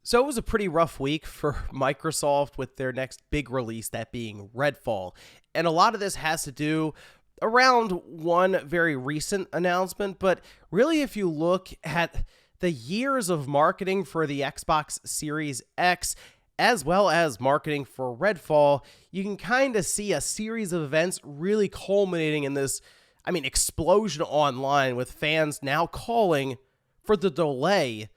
So it was a pretty rough week for Microsoft with their next big release, that being Redfall. And a lot of this has to do around one very recent announcement, but really if you look at the years of marketing for the Xbox Series X, as well as marketing for Redfall, you can kind of see a series of events really culminating in this, explosion online with fans now calling for the delay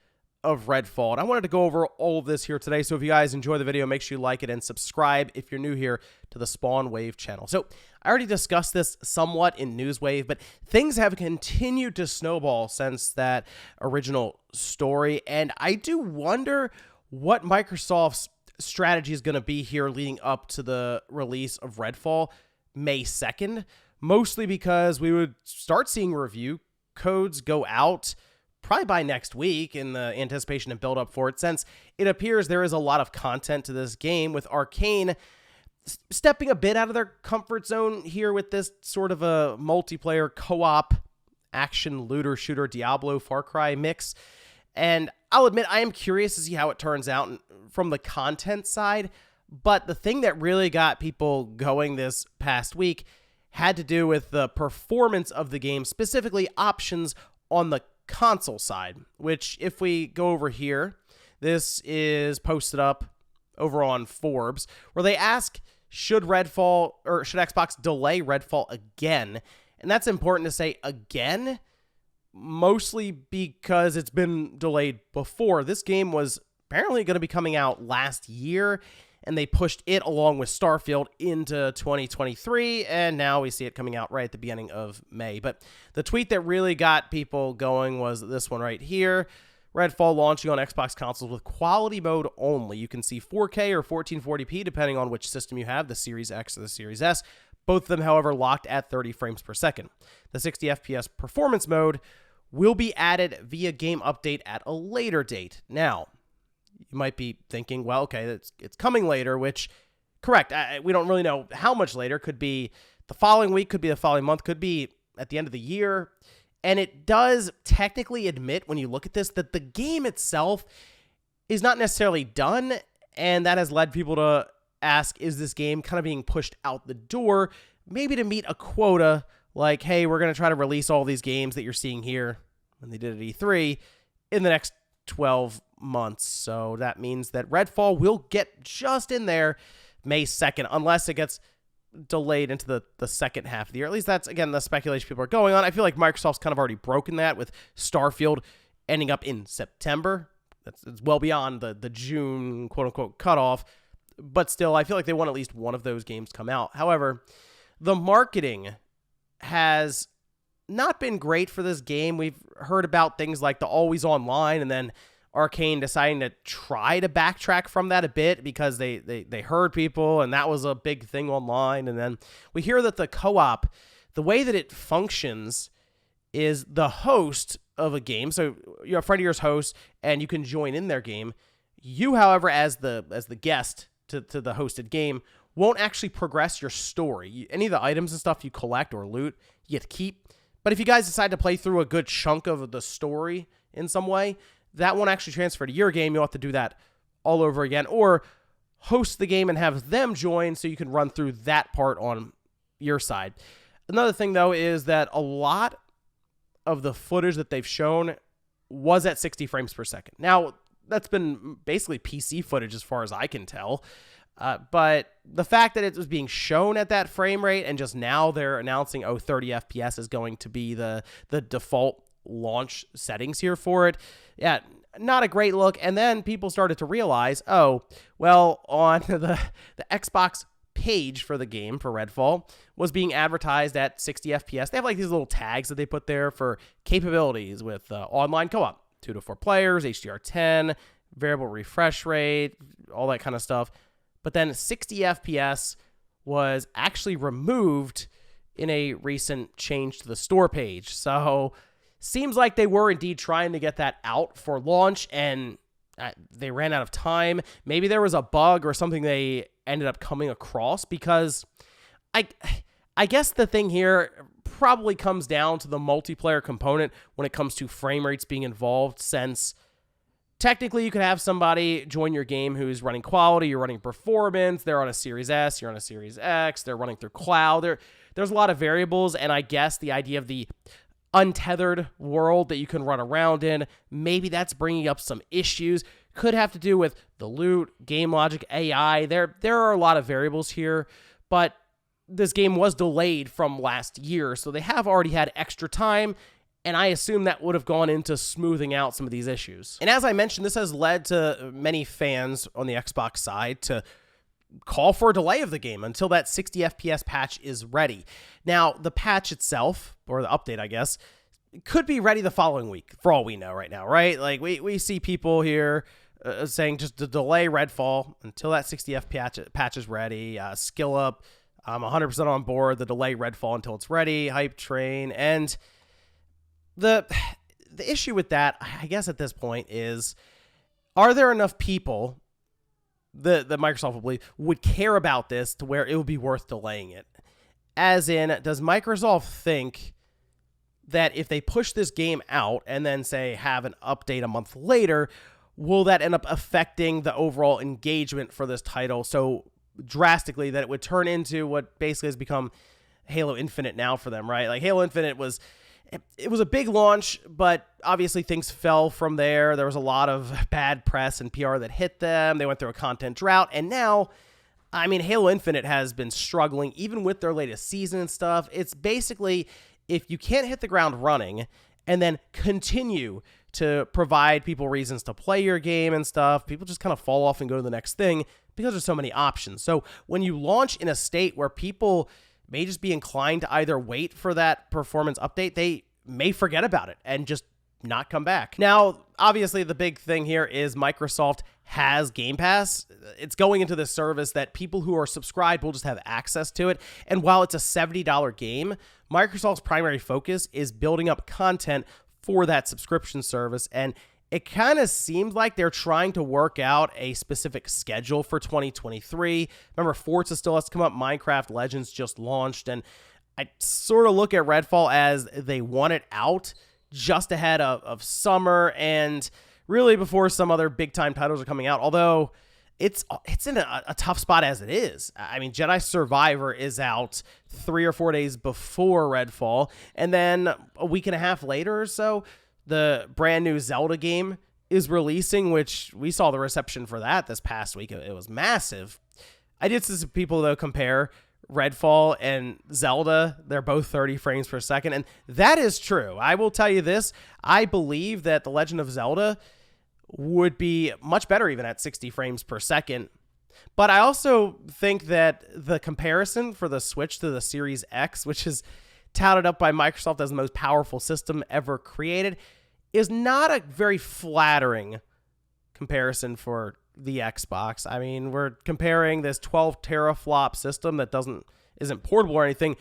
of Redfall. And I wanted to go over all of this here today. So if you guys enjoy the video, make sure you like it and subscribe if you're new here to the Spawn Wave channel. So I already discussed this somewhat in Newswave, but things have continued to snowball since that original story. And I do wonder what Microsoft's strategy is going to be here leading up to the release of Redfall May 2nd, mostly because we would start seeing review codes go out probably by next week in the anticipation and build up for it, since it appears there is a lot of content to this game, with Arcane stepping a bit out of their comfort zone here with this sort of a multiplayer co-op action looter shooter Diablo Far Cry mix. And I'll admit I am curious to see how it turns out from the content side, but the thing that really got people going this past week had to do with the performance of the game, specifically options on the console side, which if we go over here, this is posted up over on Forbes, where they ask, should Xbox delay Redfall again? And that's important to say again, mostly because it's been delayed before. This game was apparently going to be coming out last year, and they pushed it along with Starfield into 2023, and now we see it coming out right at the beginning of May. But the tweet that really got people going was this one right here. Redfall launching on Xbox consoles with quality mode only. You can see 4K or 1440p depending on which system you have, the Series X or the Series S. Both of them, however, locked at 30 frames per second. The 60 FPS performance mode will be added via game update at a later date. Now, you might be thinking, well, okay, it's coming later, which, correct. We don't really know how much later. Could be the following week, could be the following month, could be at the end of the year. And it does technically admit, when you look at this, that the game itself is not necessarily done. And that has led people to ask, is this game kind of being pushed out the door, maybe to meet a quota, like, hey, we're going to try to release all these games that you're seeing here when they did at E3 in the next 12 months. So that means that Redfall will get just in there May 2nd, unless it gets delayed into the second half of the year. At least that's, again, the speculation people are going on. I feel like Microsoft's kind of already broken that with Starfield ending up in September. It's well beyond the June quote-unquote cutoff. But still, I feel like they want at least one of those games come out. However, the marketing has not been great for this game. We've heard about things like the always online, and then Arcane deciding to try to backtrack from that a bit because they heard people, and that was a big thing online. And then we hear that the co-op, the way that it functions is the host of a game. So you're a friend of yours host, and you can join in their game. You, however, as the guest to the hosted game, won't actually progress your story. Any of the items and stuff you collect or loot, you get to keep. But if you guys decide to play through a good chunk of the story in some way, that won't actually transfer to your game. You'll have to do that all over again, or host the game and have them join so you can run through that part on your side. Another thing, though, is that a lot of the footage that they've shown was at 60 frames per second. Now, that's been basically PC footage as far as I can tell. But the fact that it was being shown at that frame rate, and just now they're announcing, 30 FPS is going to be the default launch settings here for it. Yeah, not a great look. And then people started to realize, on the Xbox page for the game, for Redfall, was being advertised at 60 FPS. They have like these little tags that they put there for capabilities with online co-op, 2 to 4 players, HDR10, variable refresh rate, all that kind of stuff. But then 60 FPS was actually removed in a recent change to the store page. So seems like they were indeed trying to get that out for launch, and they ran out of time. Maybe there was a bug or something they ended up coming across, because I guess the thing here probably comes down to the multiplayer component when it comes to frame rates being involved, since technically you could have somebody join your game who's running quality, you're running performance, they're on a Series S, you're on a Series X, they're running through cloud. There's a lot of variables, and I guess the idea of the untethered world that you can run around in, maybe that's bringing up some issues. Could have to do with the loot, game logic, AI. There are a lot of variables here, but this game was delayed from last year, so they have already had extra time, and I assume that would have gone into smoothing out some of these issues. And as I mentioned, this has led to many fans on the Xbox side to call for a delay of the game until that 60 FPS patch is ready. Now, the patch itself, or the update, I guess, could be ready the following week, for all we know right now, right? Like, we see people here saying just to delay Redfall until that 60 FPS patch is ready. Skill Up, I'm 100% on board. The delay Redfall until it's ready. Hype train. And the issue with that, I guess at this point, is are there enough people that Microsoft will believe would care about this to where it would be worth delaying it? As in, does Microsoft think that if they push this game out and then say have an update a month later, will that end up affecting the overall engagement for this title so drastically that it would turn into what basically has become Halo Infinite now for them, right? Like, Halo Infinite was a big launch, but obviously things fell from there. There was a lot of bad press and PR that hit them. They went through a content drought, and now, I mean, Halo Infinite has been struggling even with their latest season and stuff. It's basically, if you can't hit the ground running and then continue to provide people reasons to play your game and stuff, people just kind of fall off and go to the next thing because there's so many options. So when you launch in a state where people may just be inclined to either wait for that performance update, they may forget about it and just not come back. Now, obviously, the big thing here is Microsoft has Game Pass. It's going into this service that people who are subscribed will just have access to it. And while it's a $70 game, Microsoft's primary focus is building up content for that subscription service. And it kind of seems like they're trying to work out a specific schedule for 2023. Remember, Forza still has to come up. Minecraft Legends just launched. And I sort of look at Redfall as they want it out just ahead of summer and really before some other big-time titles are coming out. Although it's in a tough spot as it is. I mean, Jedi Survivor is out 3 or 4 days before Redfall, and then a week and a half later or so, the brand new Zelda game is releasing, which we saw the reception for that this past week. It was massive. I did see some people, though, compare Redfall and Zelda. They're both 30 frames per second, and that is true. I will tell you this. I believe that The Legend of Zelda would be much better even at 60 frames per second. But I also think that the comparison for the Switch to the Series X, which is touted up by Microsoft as the most powerful system ever created, is not a very flattering comparison for the Xbox. I mean, we're comparing this 12 teraflop system that isn't portable or anything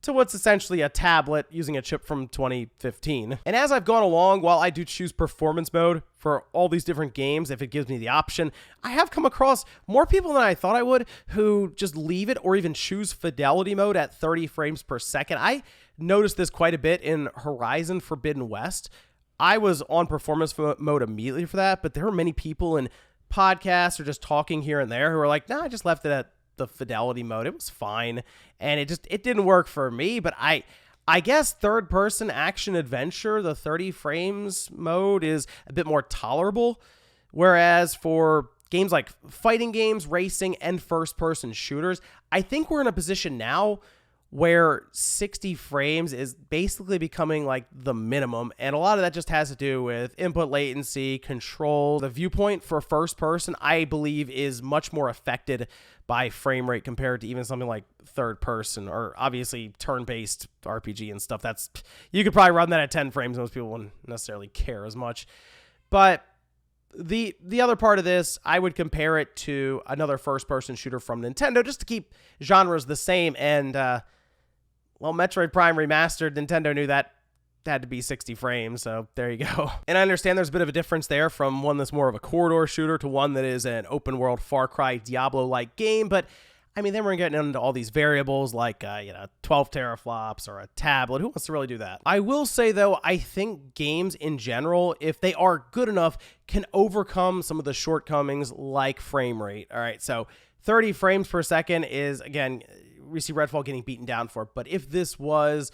to what's essentially a tablet using a chip from 2015. And as I've gone along, while I do choose performance mode for all these different games, if it gives me the option, I have come across more people than I thought I would who just leave it or even choose fidelity mode at 30 frames per second. I noticed this quite a bit in Horizon Forbidden West. I was on performance mode immediately for that, but there were many people in podcasts or just talking here and there who are like, nah, I just left it at the fidelity mode. It was fine. And it didn't work for me, but I guess third person action adventure, the 30 frames mode is a bit more tolerable. Whereas for games like fighting games, racing, and first person shooters, I think we're in a position now where 60 frames is basically becoming like the minimum. And a lot of that just has to do with input latency, control. The viewpoint for first person, I believe, is much more affected by frame rate compared to even something like third person or obviously turn-based RPG and stuff. You could probably run that at 10 frames. Most people wouldn't necessarily care as much. But the other part of this, I would compare it to another first-person shooter from Nintendo just to keep genres the same. And, well, Metroid Prime Remastered, Nintendo knew that had to be 60 frames, so there you go. And I understand there's a bit of a difference there from one that's more of a corridor shooter to one that is an open-world Far Cry Diablo-like game, but I mean, then we're getting into all these variables like, 12 teraflops or a tablet. Who wants to really do that? I will say, though, I think games in general, if they are good enough, can overcome some of the shortcomings like frame rate. All right, so 30 frames per second is, again, we see Redfall getting beaten down for it. But if this was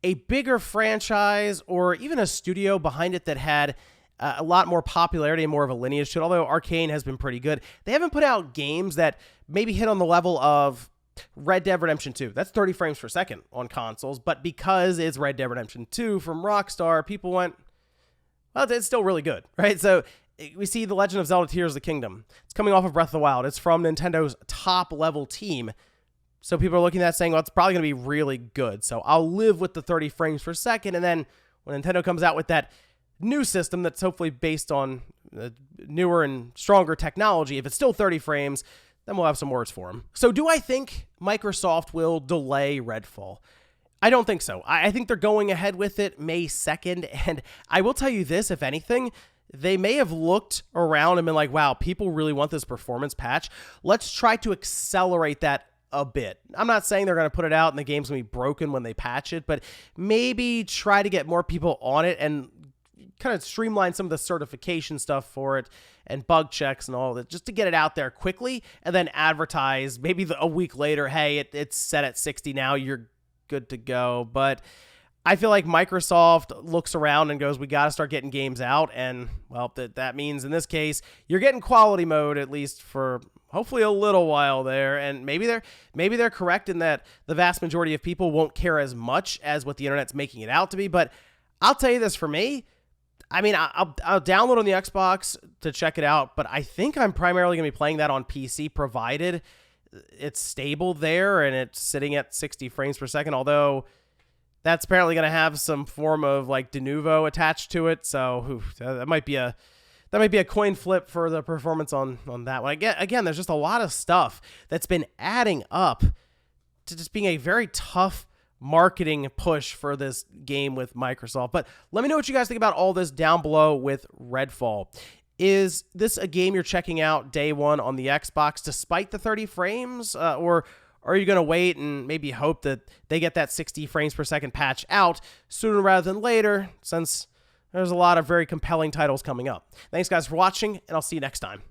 a bigger franchise or even a studio behind it that had a lot more popularity and more of a lineage to it, although Arcane has been pretty good, they haven't put out games that maybe hit on the level of Red Dead Redemption 2. That's 30 frames per second on consoles, but because it's Red Dead Redemption 2 from Rockstar, people went, well, it's still really good, right? So we see The Legend of Zelda Tears of the Kingdom. It's coming off of Breath of the Wild. It's from Nintendo's top-level team. So people are looking at that saying, well, it's probably going to be really good. So I'll live with the 30 frames per second, and then when Nintendo comes out with that new system that's hopefully based on newer and stronger technology, if it's still 30 frames, then we'll have some words for them. So do I think Microsoft will delay Redfall? I don't think so. I think they're going ahead with it May 2nd, and I will tell you this, if anything, they may have looked around and been like, wow, people really want this performance patch. Let's try to accelerate that a bit. I'm not saying they're going to put it out and the game's going to be broken when they patch it, but maybe try to get more people on it and kind of streamline some of the certification stuff for it and bug checks and all that, just to get it out there quickly and then advertise maybe a week later, hey, it's set at 60 now, you're good to go. But I feel like Microsoft looks around and goes, we got to start getting games out. And, well, that means in this case, you're getting quality mode at least for hopefully a little while there. And maybe they're correct in that the vast majority of people won't care as much as what the internet's making it out to be. But I'll tell you this, for me, I mean, I'll download on the Xbox to check it out, but I think I'm primarily going to be playing that on PC, provided it's stable there and it's sitting at 60 frames per second, although that's apparently going to have some form of like de novo attached to it, so that might be a coin flip for the performance on that one. Again, there's just a lot of stuff that's been adding up to just being a very tough marketing push for this game with Microsoft. But let me know what you guys think about all this down below with Redfall. Is this a game you're checking out day one on the Xbox despite the 30 frames? Or are you going to wait and maybe hope that they get that 60 frames per second patch out sooner rather than later, since there's a lot of very compelling titles coming up? Thanks, guys, for watching, and I'll see you next time.